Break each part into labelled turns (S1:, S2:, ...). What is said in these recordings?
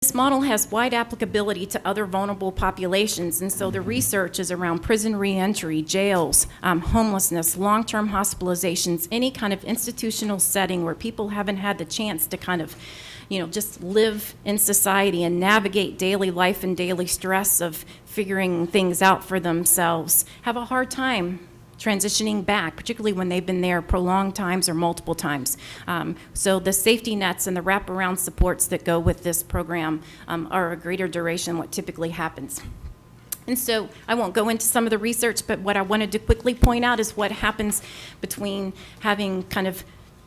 S1: This model has wide applicability to other vulnerable populations, and so the research is around prison reentry, jails, homelessness, long-term hospitalizations, any kind of institutional setting where people haven't had the chance to kind of, just live in society and navigate daily life and daily stress of figuring things out for themselves, have a hard time transitioning back, particularly when they've been there prolonged times or multiple times. So the safety nets and the wraparound supports that go with this program are a greater duration what typically happens. And so I won't go into some of the research, but what I wanted to quickly point out is what happens between having kind of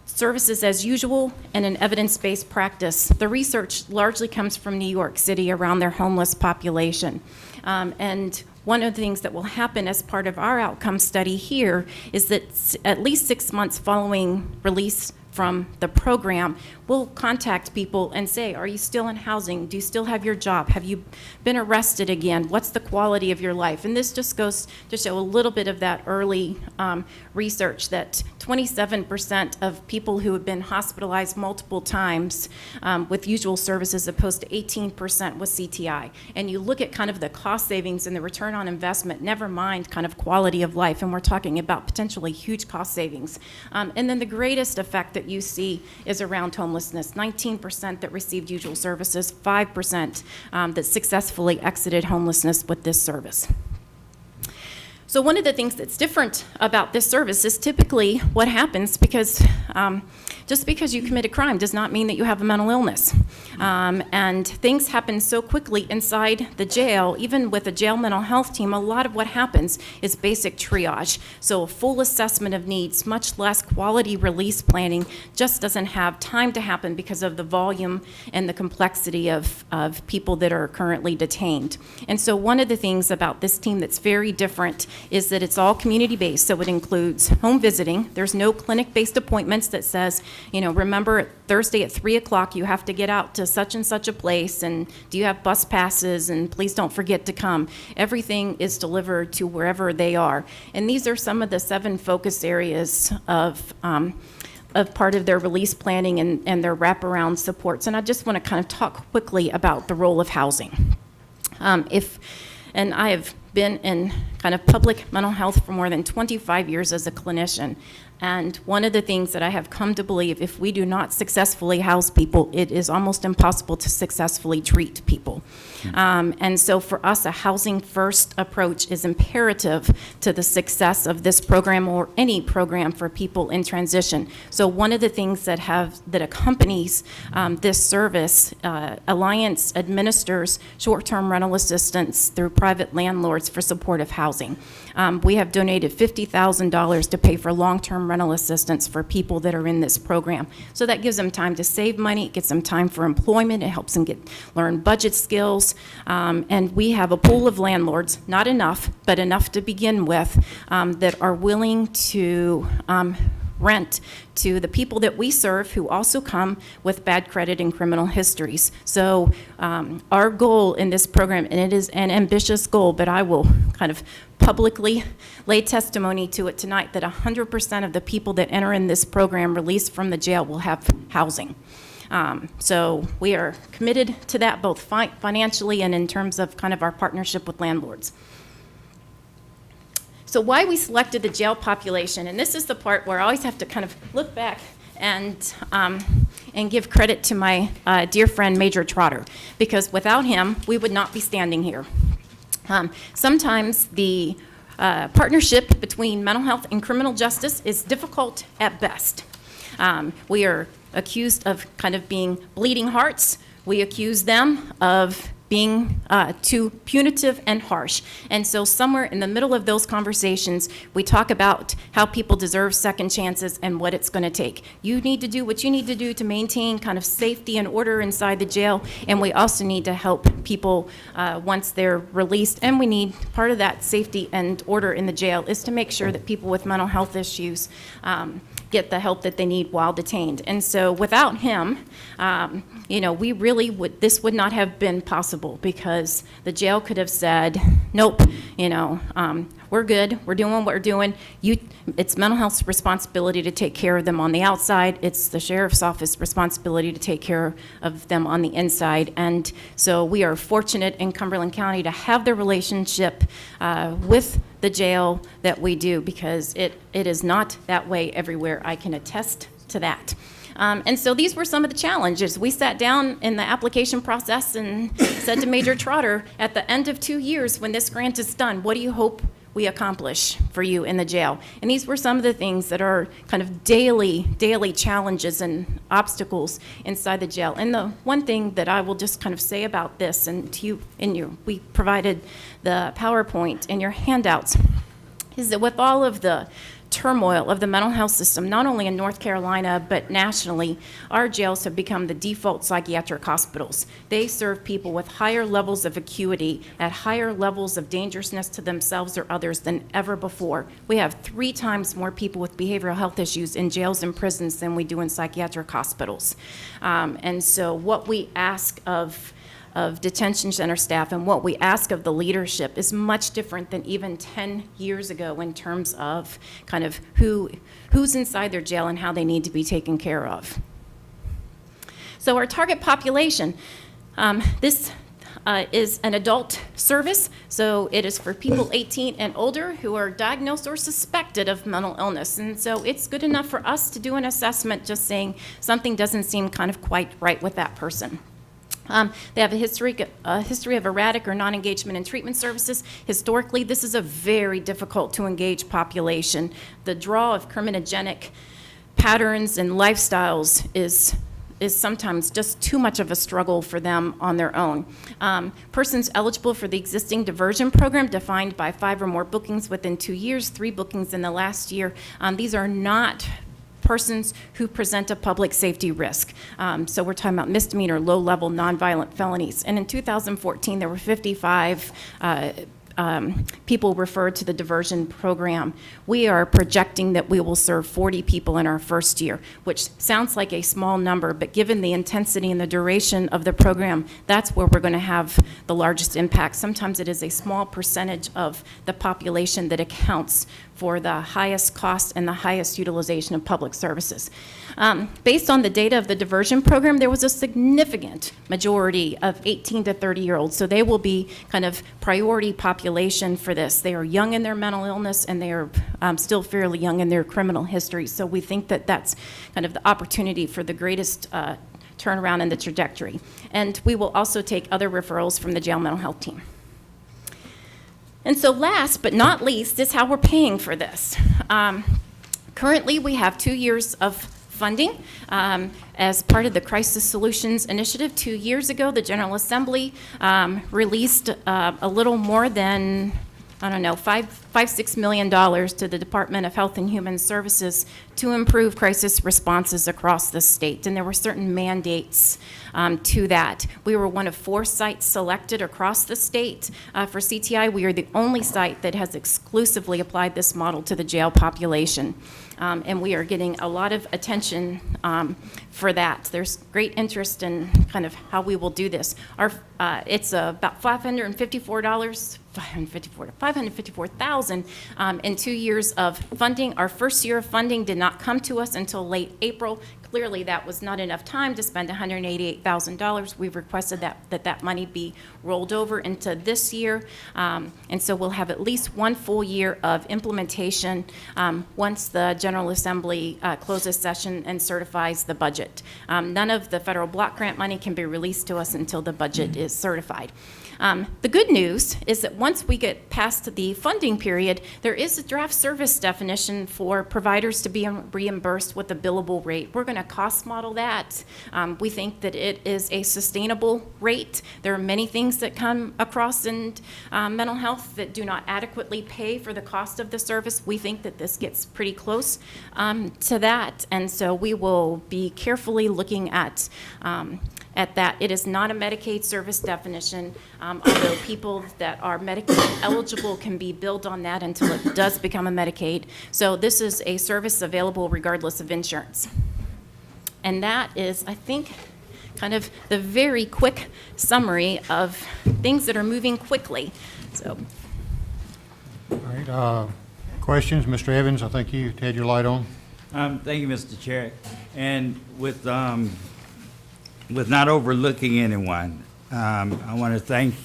S1: services as usual and an evidence-based practice. The research largely comes from New York City around their homeless population. And one of the things that will happen as part of our outcome study here is that at least 6 months following release from the program, we'll contact people and say, are you still in housing? Do you still have your job? Have you been arrested again? What's the quality of your life? And this just goes to show a little bit of that early research that 27% of people who have been hospitalized multiple times with usual services opposed to 18% with CTI. And you look at kind of the cost savings and the return on investment, never mind kind of quality of life, and we're talking about potentially huge cost savings. And then the greatest effect that you see is around homelessness. 19% that received usual services, 5% that successfully exited homelessness with this service. So one of the things that's different about this service is typically what happens because just because you commit a crime does not mean that you have a mental illness. And things happen so quickly inside the jail, even with a jail mental health team, a lot of what happens is basic triage. So a full assessment of needs, much less quality release planning, just doesn't have time to happen because of the volume and the complexity of people that are currently detained. And so one of the things about this team that's very different is that it's all community-based, so it includes home visiting. There's no clinic-based appointments that says, remember Thursday at 3 o'clock you have to get out to such and such a place, and do you have bus passes, and please don't forget to come. Everything is delivered to wherever they are. And these are some of the 7 focus areas of part of their release planning and their wraparound supports. And I just want to kind of talk quickly about the role of housing. And I have been in kind of public mental health for more than 25 years as a clinician. And one of the things that I have come to believe, if we do not successfully house people, it is almost impossible to successfully treat people. And so for us, a housing first approach is imperative to the success of this program or any program for people in transition. So one of the things that accompanies this service, Alliance administers short-term rental assistance through private landlords for supportive housing. We have donated $50,000 to pay for long-term rental assistance for people that are in this program. So that gives them time to save money, it gets them time for employment, it helps them learn budget skills, and we have a pool of landlords, not enough, but enough to begin with, that are willing to rent to the people that we serve who also come with bad credit and criminal histories. So our goal in this program, and it is an ambitious goal, but I will kind of publicly lay testimony to it tonight, that 100% of the people that enter in this program released from the jail will have housing. So we are committed to that both financially and in terms of kind of our partnership with landlords. So why we selected the jail population, and this is the part where I always have to kind of look back and give credit to my dear friend Major Trotter, because without him we would not be standing here. Sometimes the partnership between mental health and criminal justice is difficult at best. We are accused of kind of being bleeding hearts. We accuse them of being too punitive and harsh. And so somewhere in the middle of those conversations, we talk about how people deserve second chances and what it's going to take. You need to do what you need to do to maintain kind of safety and order inside the jail, and we also need to help people once they're released. And we need, part of that safety and order in the jail is to make sure that people with mental health issues get the help that they need while detained. And so without him, we really this would not have been possible, because the jail could have said, nope, we're good, we're doing what we're doing. It's mental health's responsibility to take care of them on the outside. It's the sheriff's office responsibility to take care of them on the inside. And so we are fortunate in Cumberland County to have the relationship with the jail that we do, because it is not that way everywhere. I can attest to that. And so these were some of the challenges. We sat down in the application process and said to Major Trotter, at the end of 2 years, when this grant is done, what do you hope we accomplish for you in the jail? And these were some of the things that are kind of daily challenges and obstacles inside the jail. And the one thing that I will just kind of say about this, and to you, we provided the PowerPoint in your handouts, is that with all of the turmoil of the mental health system, not only in North Carolina, but nationally, our jails have become the default psychiatric hospitals. They serve people with higher levels of acuity, at higher levels of dangerousness to themselves or others than ever before. We have 3 times more people with behavioral health issues in jails and prisons than we do in psychiatric hospitals. And so what we ask of detention center staff and what we ask of the leadership is much different than even 10 years ago in terms of kind of who's inside their jail and how they need to be taken care of. So our target population, this is an adult service, so it is for people 18 and older who are diagnosed or suspected of mental illness. And so it's good enough for us to do an assessment just saying something doesn't seem kind of quite right with that person. They have a history of erratic or non-engagement in treatment services. Historically, this is a very difficult to engage population. The draw of criminogenic patterns and lifestyles is sometimes just too much of a struggle for them on their own. Persons eligible for the existing diversion program, defined by 5 or more bookings within 2 years, 3 bookings in the last year. These are not persons who present a public safety risk. So we're talking about misdemeanor, low-level, nonviolent felonies. And in 2014, there were 55 people referred to the diversion program. We are projecting that we will serve 40 people in our first year, which sounds like a small number, but given the intensity and the duration of the program, that's where we're going to have the largest impact. Sometimes it is a small percentage of the population that accounts for the highest cost and the highest utilization of public services. Based on the data of the diversion program, there was a significant majority of 18 to 30-year-olds, so they will be kind of priority population for this. They are young in their mental illness, and they are still fairly young in their criminal history, so we think that that's kind of the opportunity for the greatest turnaround in the trajectory. And we will also take other referrals from the jail mental health team. And so last but not least is how we're paying for this. Currently, we have 2 years of funding as part of the Crisis Solutions Initiative. 2 years ago, the General Assembly released a little more than, $5-6 million to the Department of Health and Human Services to improve crisis responses across the state. And there were certain mandates to that. We were one of 4 sites selected across the state for CTI. We are the only site that has exclusively applied this model to the jail population. And we are getting a lot of attention for that. There's great interest in kind of how we will do this. It's about $554,000 in 2 years of funding. Our first year of funding did not come to us until late April. Clearly, that was not enough time to spend $188,000. We've requested that money be rolled over into this year, and so we'll have at least 1 full year of implementation once the General Assembly closes session and certifies the budget. None of the federal block grant money can be released to us until the budget is certified. The good news is that once we get past the funding period, there is a draft service definition for providers to be reimbursed with a billable rate. We're going to cost model that. We think that it is a sustainable rate. There are many things that come across in mental health that do not adequately pay for the cost of the service. We think that this gets pretty close to that, and so we will be carefully looking at at that. It is not a Medicaid service definition, although people that are Medicaid eligible can be billed on that until it does become a Medicaid. So this is a service available regardless of insurance. And that is, I think, kind of the very quick summary of things that are moving quickly. So.
S2: All right. Questions? Mr. Evans, I think you had your light on.
S3: Thank you, Mr. Chair. And with not overlooking anyone, I want to thank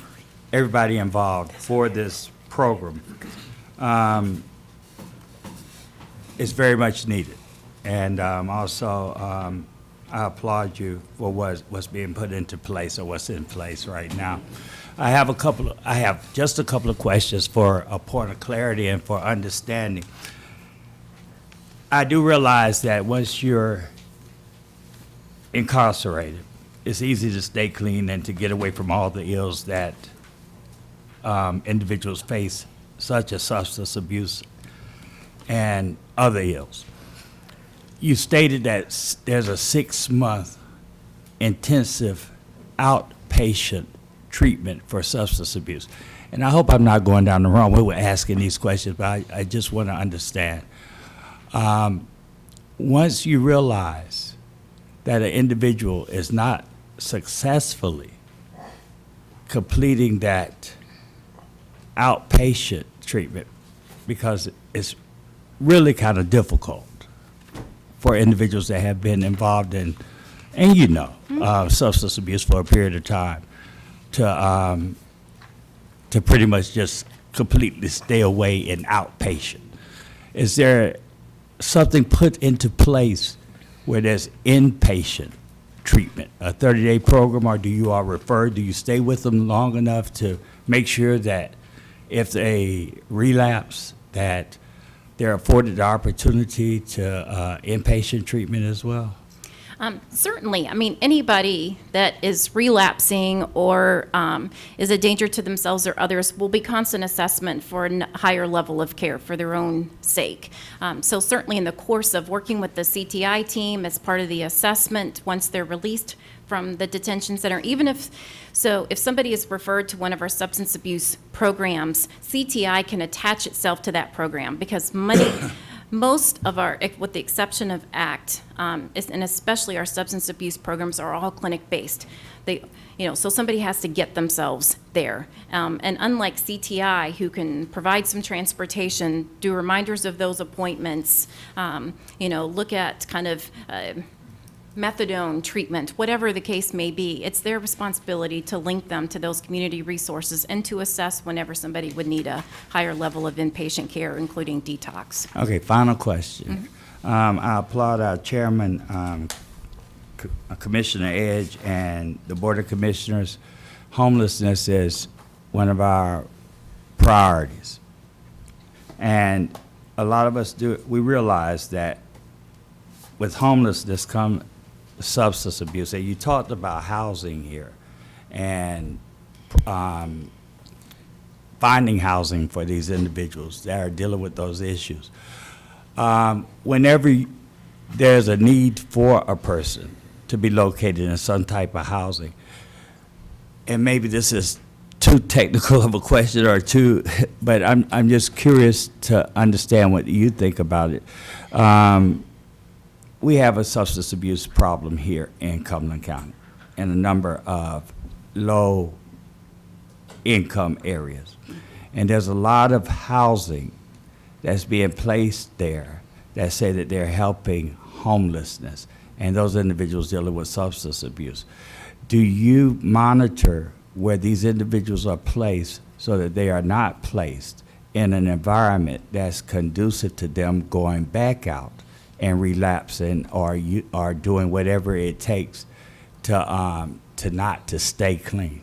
S3: everybody involved for this program. It's very much needed. And also, I applaud you for what's being put into place or what's in place right now. I have just a couple of questions for a point of clarity and for understanding. I do realize that once you're incarcerated, it's easy to stay clean and to get away from all the ills that individuals face, such as substance abuse and other ills. You stated that there's a 6-month intensive outpatient treatment for substance abuse. And I hope I'm not going down the wrong way with asking these questions, but I just want to understand. Once you realize that an individual is not successfully completing that outpatient treatment, because it's really kind of difficult for individuals that have been involved in, and substance abuse for a period of time, to pretty much just completely stay away in outpatient. Is there something put into place where there's inpatient treatment, a 30-day program, or do you all refer, do you stay with them long enough to make sure that if they relapse, that they're afforded the opportunity to inpatient treatment as well?
S1: Certainly. I mean, anybody that is relapsing or is a danger to themselves or others will be constant assessment for a higher level of care for their own sake. So certainly in the course of working with the CTI team as part of the assessment, once they're released from the detention center, if somebody is referred to one of our substance abuse programs, CTI can attach itself to that program because most of our, with the exception of ACT, and especially our substance abuse programs, are all clinic-based. So somebody has to get themselves there. And unlike CTI, who can provide some transportation, do reminders of those appointments, look at kind of methadone treatment, whatever the case may be, it's their responsibility to link them to those community resources and to assess whenever somebody would need a higher level of inpatient care, including detox.
S3: Okay, final question. I applaud our chairman, Commissioner Edge, and the Board of Commissioners. Homelessness is one of our priorities. And a lot of us we realize that with homelessness comes substance abuse. And you talked about housing here and finding housing for these individuals that are dealing with those issues. Whenever there's a need for a person to be located in some type of housing, and maybe this is too technical of a question or too, but I'm just curious to understand what you think about it. We have a substance abuse problem here in Cumberland County in a number of low-income areas. And there's a lot of housing that's being placed there that say that they're helping homelessness and those individuals dealing with substance abuse. Do you monitor where these individuals are placed so that they are not placed in an environment that's conducive to them going back out and relapsing or doing whatever it takes to not to stay clean?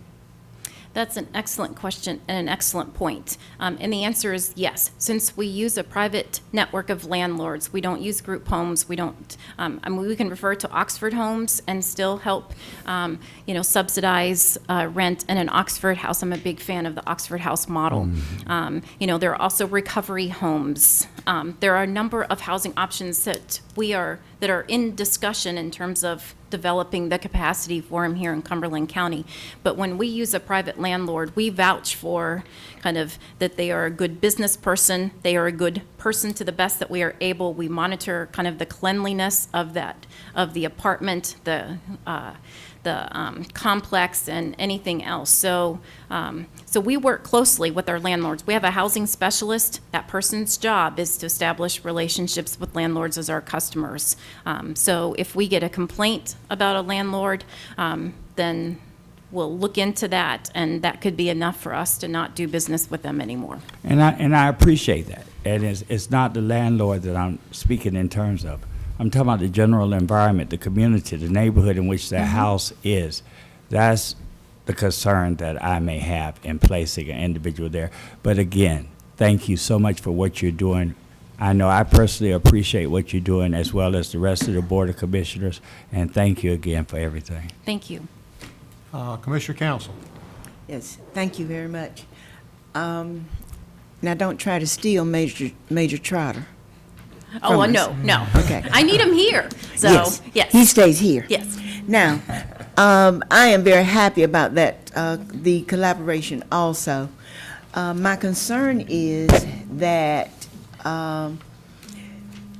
S1: That's an excellent question and an excellent point. And the answer is yes. Since we use a private network of landlords, we don't use group homes. We don't. We can refer to Oxford homes and still help, subsidize rent in an Oxford house. I'm a big fan of the Oxford house model. There are also recovery homes. There are a number of housing options that we are that are in discussion in terms of developing the capacity for them here in Cumberland County. But when we use a private landlord, we vouch for kind of that they are a good business person, they are a good person to the best that we are able. We monitor kind of the cleanliness of the apartment, the complex, and anything else. So we work closely with our landlords. We have a housing specialist. That person's job is to establish relationships with landlords as our customers. So if we get a complaint about a landlord, then we'll look into that, and that could be enough for us to not do business with them anymore.
S3: And I appreciate that. And it's not the landlord that I'm speaking in terms of. I'm talking about the general environment, the community, the neighborhood in which that house is. That's the concern that I may have in placing an individual there. But again, thank you so much for what you're doing. I know I personally appreciate what you're doing, as well as the rest of the Board of Commissioners, and thank you again for everything.
S1: Thank you.
S2: Commissioner Council.
S4: Yes, thank you very much. Now, don't try to steal Major Trotter.
S1: Oh,
S4: From
S1: no,
S4: us.
S1: no.
S4: Okay.
S1: I need him here, so, yes.
S4: He stays here.
S1: Yes.
S4: Now, I am very happy about that, the collaboration also. My concern is that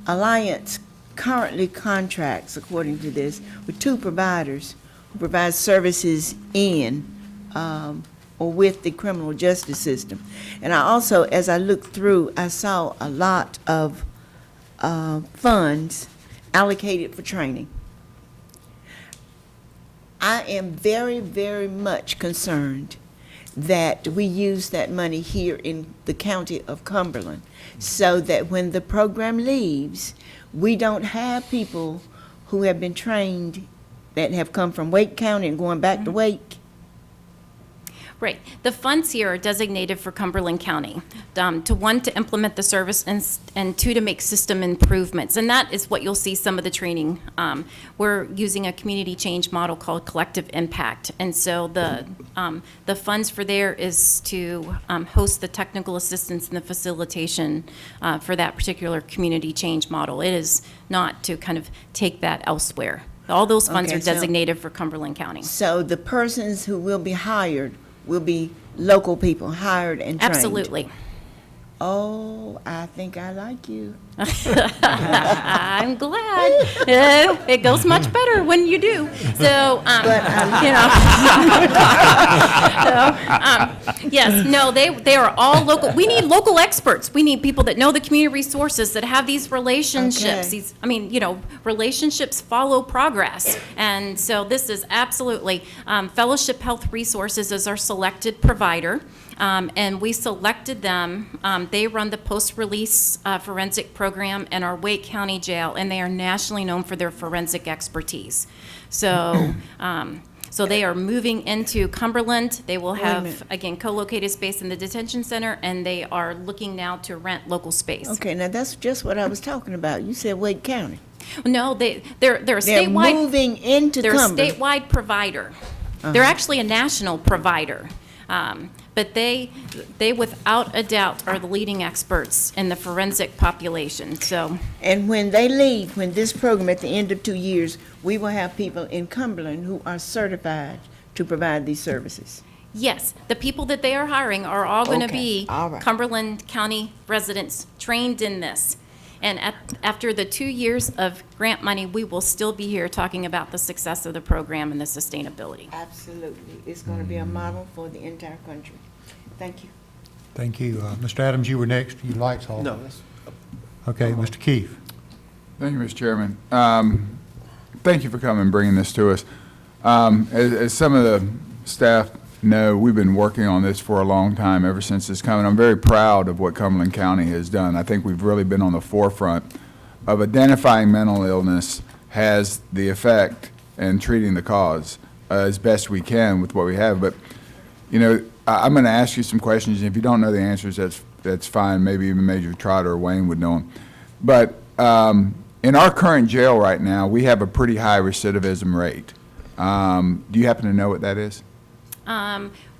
S4: Alliance currently contracts, according to this, with two providers who provide services in or with the criminal justice system. And I also, as I looked through, I saw a lot of funds allocated for training. I am very, very much concerned that we use that money here in the county of Cumberland, so that when the program leaves, we don't have people who have been trained that have come from Wake County and going back to Wake.
S1: Right. The funds here are designated for Cumberland County, to implement the service, and two, to make system improvements. And that is what you'll see some of the training. We're using a community change model called Collective Impact. And so the funds for there is to host the technical assistance and the facilitation for that particular community change model. It is not to kind of take that elsewhere. All those funds
S4: Okay,
S1: are designated for Cumberland County.
S4: So the persons who will be hired will be local people, hired and trained?
S1: Absolutely.
S4: Oh, I think I like you.
S1: I'm glad. It goes much better when you do. So, yes, no, they are all local. We need local experts. We need people that know the community resources, that have these relationships.
S4: Okay.
S1: Relationships follow progress. And so this is absolutely, Fellowship Health Resources is our selected provider. And we selected them. They run the post-release forensic program in our Wake County Jail, and they are nationally known for their forensic expertise. So, so they are moving into Cumberland. They will
S4: a
S1: have,
S4: minute.
S1: again, co-located space in the detention center, and they are looking now to rent local space.
S4: Okay, now that's just what I was talking about. You said Wake County.
S1: No, they're a
S4: They're
S1: statewide.
S4: moving into
S1: They're a
S4: Cumberland.
S1: statewide provider. They're actually a national provider. But they without a doubt are the leading experts in the forensic population, so.
S4: And when they leave, when this program, at the end of 2 years, we will have people in Cumberland who are certified to provide these services.
S1: Yes, the people that they are hiring are all going to
S4: Okay,
S1: be
S4: all right.
S1: Cumberland County residents trained in this. And after the 2 years of grant money, we will still be here talking about the success of the program and the sustainability.
S4: Absolutely. It's going to be a model for the entire country. Thank you.
S2: Thank you. Mr. Adams, you were next. You liked all.
S5: No, that's,
S2: Okay, Mr. Keefe.
S6: Thank you, Mr. Chairman. Thank you for coming and bringing this to us. As some of the staff know, we've been working on this for a long time, ever since it's coming. I'm very proud of what Cumberland County has done. I think we've really been on the forefront of identifying mental illness has the effect and treating the cause as best we can with what we have. But, you know, I'm going to ask you some questions, and if you don't know the answers, that's fine. Maybe even Major Trotter or Wayne would know them. But in our current jail right now, we have a pretty high recidivism rate. Do you happen to know what that is?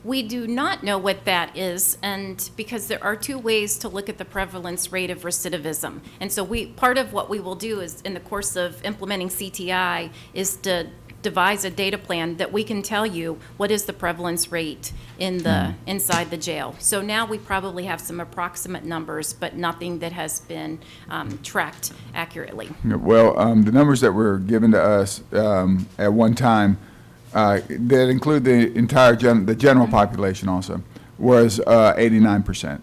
S1: We do not know what that is, and because there are two ways to look at the prevalence rate of recidivism. And so part of what we will do is, in the course of implementing CTI, is to devise a data plan that we can tell you what is the prevalence rate in the inside the jail. So now we probably have some approximate numbers, but nothing that has been tracked accurately.
S6: Well, the numbers that were given to us at one time, that include the entire the general population also, was 89%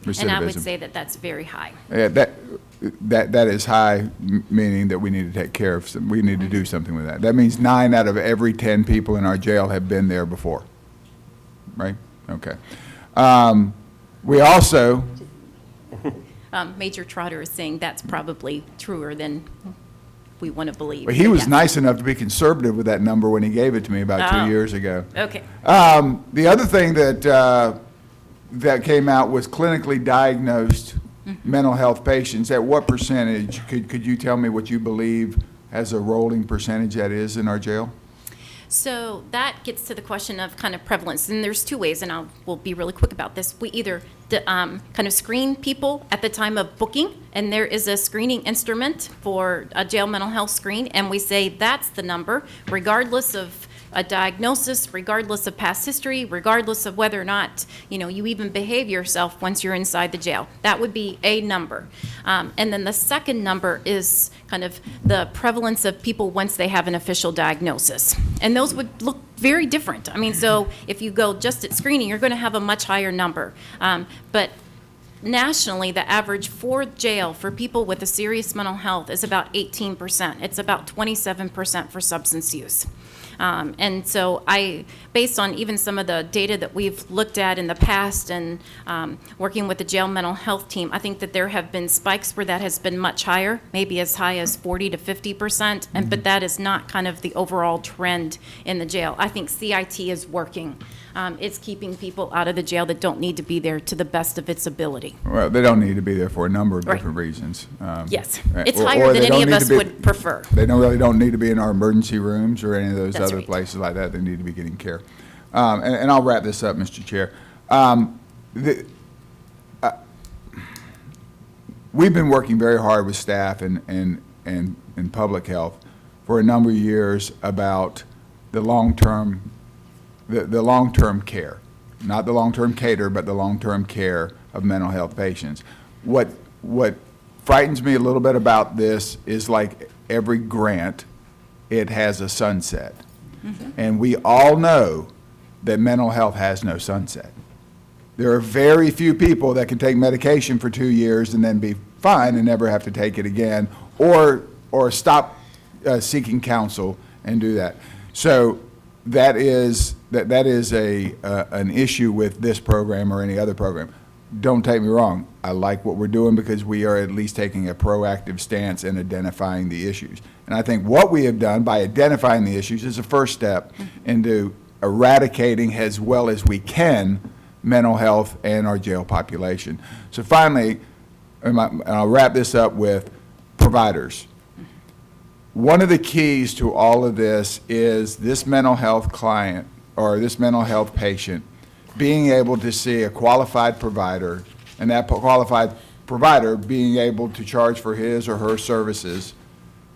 S6: recidivism.
S1: And I would say that that's very high.
S6: Yeah, that is high, meaning that we need to take care of we need to do something with that. That means 9 out of every 10 people in our jail have been there before, right? Okay. We also,
S1: Major Trotter is saying that's probably truer than we want to believe.
S6: he
S1: but
S6: was
S1: yes.
S6: nice enough to be conservative with that number when he gave it to me about 2
S1: Oh.
S6: years ago.
S1: Okay.
S6: The other thing that came out was clinically diagnosed mental health patients. At what percentage? Could you tell me what you believe as a rolling percentage that is in our jail?
S1: So that gets to the question of kind of prevalence, and there's two ways, and we'll be really quick about this. We either kind of screen people at the time of booking, and there is a screening instrument for a jail mental health screen, and we say that's the number, regardless of a diagnosis, regardless of past history, regardless of whether or not, you even behave yourself once you're inside the jail. That would be a number. And then the second number is kind of the prevalence of people once they have an official diagnosis. And those would look very different. I mean, so if you go just at screening, you're going to have a much higher number. But nationally, the average for jail for people with a serious mental health is about 18%. It's about 27% for substance use. And so based on even some of the data that we've looked at in the past and working with the jail mental health team, I think that there have been spikes where that has been much higher, maybe as high as 40 to 50%, but that is not kind of the overall trend in the jail. I think CIT is working. It's keeping people out of the jail that don't need to be there to the best of its ability.
S6: Well, they don't need to be there for a number of
S1: Right.
S6: different reasons.
S1: Yes.
S6: Right.
S1: It's
S6: Or
S1: higher
S6: they
S1: than
S6: don't
S1: any of
S6: need
S1: us
S6: to be-
S1: would prefer.
S6: They don't need to be in our emergency rooms or any of those
S1: That's
S6: other
S1: right.
S6: places like that. They need to be getting care. And I'll wrap this up, Mr. Chair. We've been working very hard with staff and public health for a number of years about the long-term care, not the long-term care, but the long-term care of mental health patients. What frightens me a little bit about this is, like every grant, it has a sunset. And we all know that mental health has no sunset. There are very few people that can take medication for 2 years and then be fine and never have to take it again, or stop seeking counsel and do that. So that is an issue with this program or any other program. Don't take me wrong. I like what we're doing because we are at least taking a proactive stance in identifying the issues. And I think what we have done by identifying the issues is a first step into eradicating as well as we can mental health and our jail population. So finally, and I'll wrap this up with providers. One of the keys to all of this is this mental health client or this mental health patient being able to see a qualified provider, and that qualified provider being able to charge for his or her services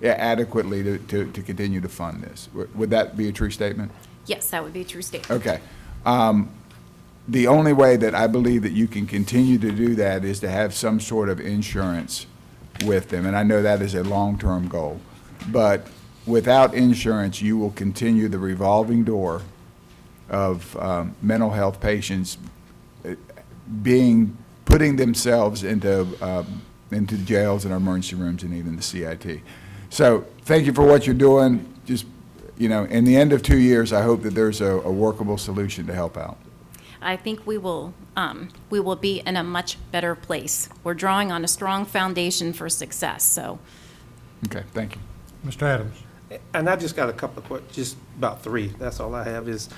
S6: adequately to continue to fund this. Would that be a true statement?
S1: Yes, that would be a true statement.
S6: Okay. The only way that I believe that you can continue to do that is to have some sort of insurance with them, and I know that is a long-term goal. But without insurance, you will continue the revolving door of mental health patients putting themselves into jails and emergency rooms and even the CIT. So thank you for what you're doing. Just, in the end of 2 years, I hope that there's a workable solution to help out.
S1: I think we will be in a much better place. We're drawing on a strong foundation for success, so.
S6: Okay, thank you.
S2: Mr. Adams.
S5: And I just got a couple of questions, just about 3. That's all I have is,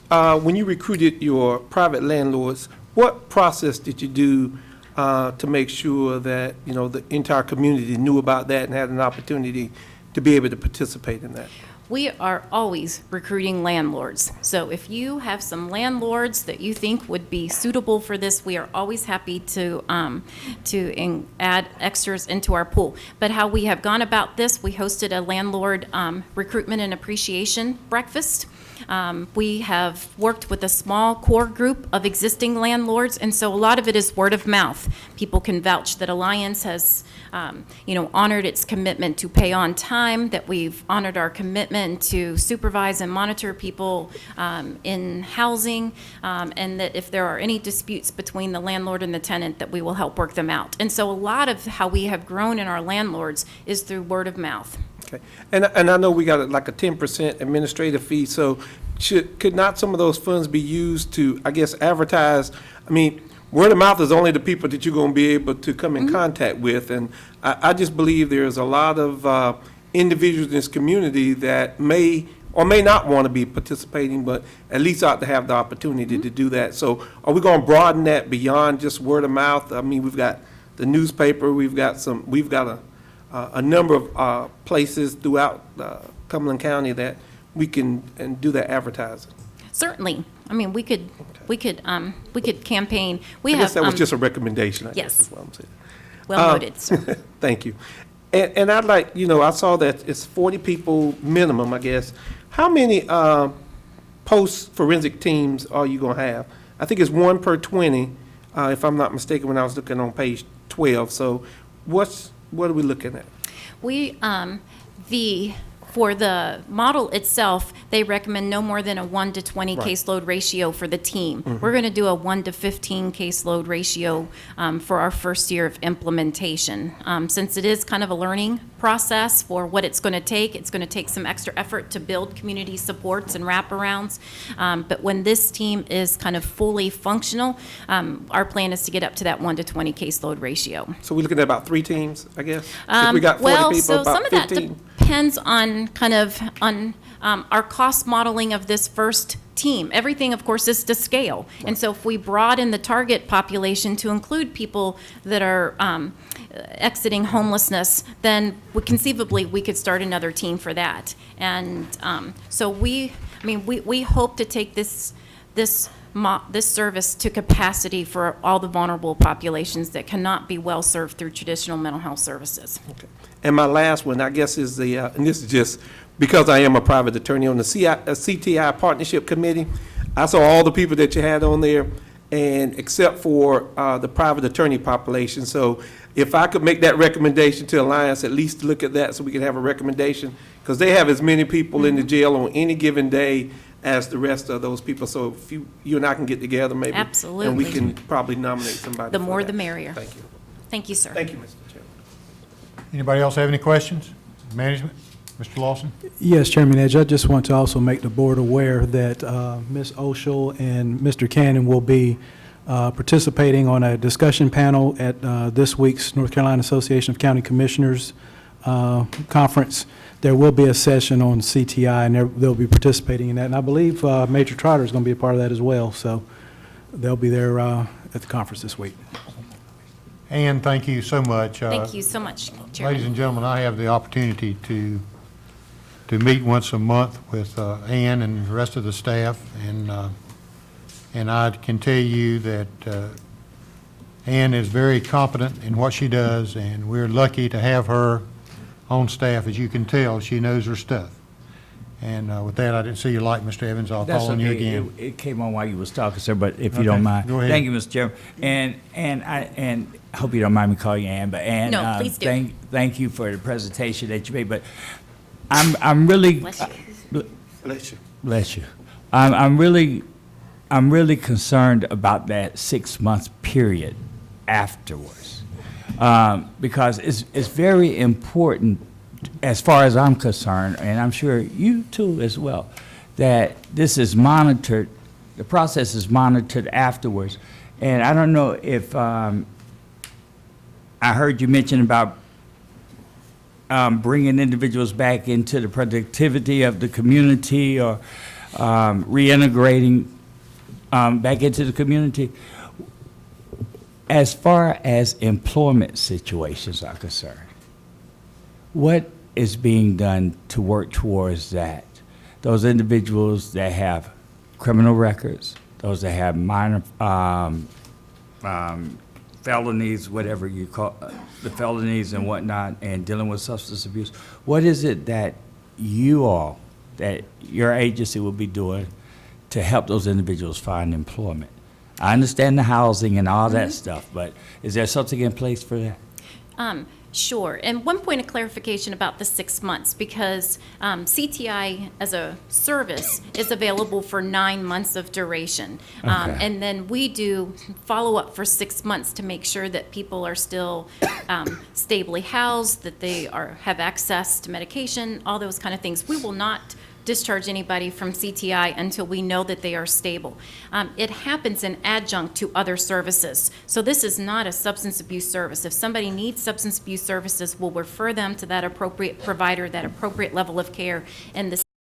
S5: when you recruited your private landlords, what process did you do to make sure that, the entire community knew about that and had an opportunity to be able to participate in that?
S1: We are always recruiting landlords. So if you have some landlords that you think would be suitable for this, we are always happy to add extras into our pool. But how we have gone about this, we hosted a landlord recruitment and appreciation breakfast. We have worked with a small core group of existing landlords, and so a lot of it is word of mouth. People can vouch that Alliance has, honored its commitment to pay on time, that we've honored our commitment to supervise and monitor people in housing, and that if there are any disputes between the landlord and the tenant, that we will help work them out. And so a lot of how we have grown in our landlords is through word of mouth.
S5: Okay. And I know we got like a 10% administrative fee, so could not some of those funds be used to, I guess, advertise? I mean, word of mouth is only the people that you're going to be able to come in contact with, and I just believe there's a lot of individuals in this community that may or may not want to be participating, but at least ought to have the opportunity to do that. So are we going to broaden that beyond just word of mouth? I mean, we've got the newspaper, we've got a number of places throughout Cumberland County that we can do that advertising.
S1: Certainly. I mean, we could campaign.
S5: I guess that was just a recommendation, I guess
S1: yes.
S5: is what I'm saying.
S1: Well noted, sir.
S5: Thank you. And I'd like, I saw that it's 40 people minimum, I guess. How many post-forensic teams are you going to have? I think it's 1 per 20, if I'm not mistaken, when I was looking on page 12. So what are we looking at?
S1: For the model itself, they recommend no more than a 1 to 20
S5: Right.
S1: caseload ratio for the team. We're going to do a 1 to 15 caseload ratio for our first year of implementation. Since it is kind of a learning process for what it's going to take some extra effort to build community supports and wraparounds. But when this team is kind of fully functional, our plan is to get up to that 1 to 20 caseload ratio.
S5: So we're looking at about 3 teams, I guess? If we got 40
S1: Well,
S5: people,
S1: so
S5: about
S1: some of that
S5: 15?
S1: depends on our cost modeling of this first team. Everything, of course, is to scale. And so if we broaden the target population to include people that are exiting homelessness, then conceivably we could start another team for that. And so we hope to take this service to capacity for all the vulnerable populations that cannot be well served through traditional mental health services.
S5: Okay. And my last one, I guess, is and this is just because I am a private attorney on the CTI Partnership Committee. I saw all the people that you had on there, and except for the private attorney population. So if I could make that recommendation to Alliance, at least look at that so we can have a recommendation, because they have as many people in the jail on any given day as the rest of those people. So if you and I can get together maybe.
S1: Absolutely.
S5: And we can probably nominate somebody.
S1: The
S5: for
S1: more
S5: that.
S1: the merrier.
S5: Thank you.
S1: Thank you, sir.
S5: Thank you, Mr. Chairman.
S2: Anybody else have any questions? Management? Mr. Lawson?
S7: Yes, Chairman Edge, I just want to also make the board aware that Ms. Oshel and Mr. Cannon will be participating on a discussion panel at this week's North Carolina Association of County Commissioners conference. There will be a session on CTI, and they'll be participating in that. And I believe Major Trotter is going to be a part of that as well, so they'll be there at the conference this week.
S2: Ann, thank you so much.
S1: Thank you so much,
S2: Ladies
S1: Chairman.
S2: and gentlemen, I have the opportunity to meet once a month with Ann and the rest of the staff, and I can tell you that Ann is very competent in what she does, and we're lucky to have her on staff. As you can tell, she knows her stuff. And with that, I didn't see your light, Mr. Evans. I'll
S3: That's
S2: call on you
S3: okay.
S2: again.
S3: It came on while you was talking, sir, but if you
S2: Okay,
S3: don't mind.
S2: go ahead.
S3: Thank you, Mr. Chairman. And I hope you don't mind me calling you Ann, but Ann.
S1: No, please do.
S3: Thank you for the presentation that you made, but I'm really.
S1: Bless you.
S5: Bless you.
S3: Bless you. I'm really concerned about that 6-month period afterwards, because it's very important, as far as I'm concerned, and I'm sure you too as well, that this is monitored, the process is monitored afterwards. And I don't know if I heard you mention about bringing individuals back into the productivity of the community, or reintegrating back into the community. As far as employment situations are concerned, what is being done to work towards that? Those individuals that have criminal records, those that have minor felonies, whatever you call the felonies and whatnot, and dealing with substance abuse. What is it that that your agency will be doing to help those individuals find employment? I understand the housing and all that stuff, but is there something in place for that?
S1: Sure. And one point of clarification about the 6 months, because CTI as a service is available for 9 months of duration.
S3: Okay.
S1: And then we do follow-up for 6 months to make sure that people are still stably housed, that they have access to medication, all those kind of things. We will not discharge anybody from CTI until we know that they are stable. It happens in adjunct to other services. So this is not a substance abuse service. If somebody needs substance abuse services, we'll refer them to that appropriate provider, that appropriate level of care, and the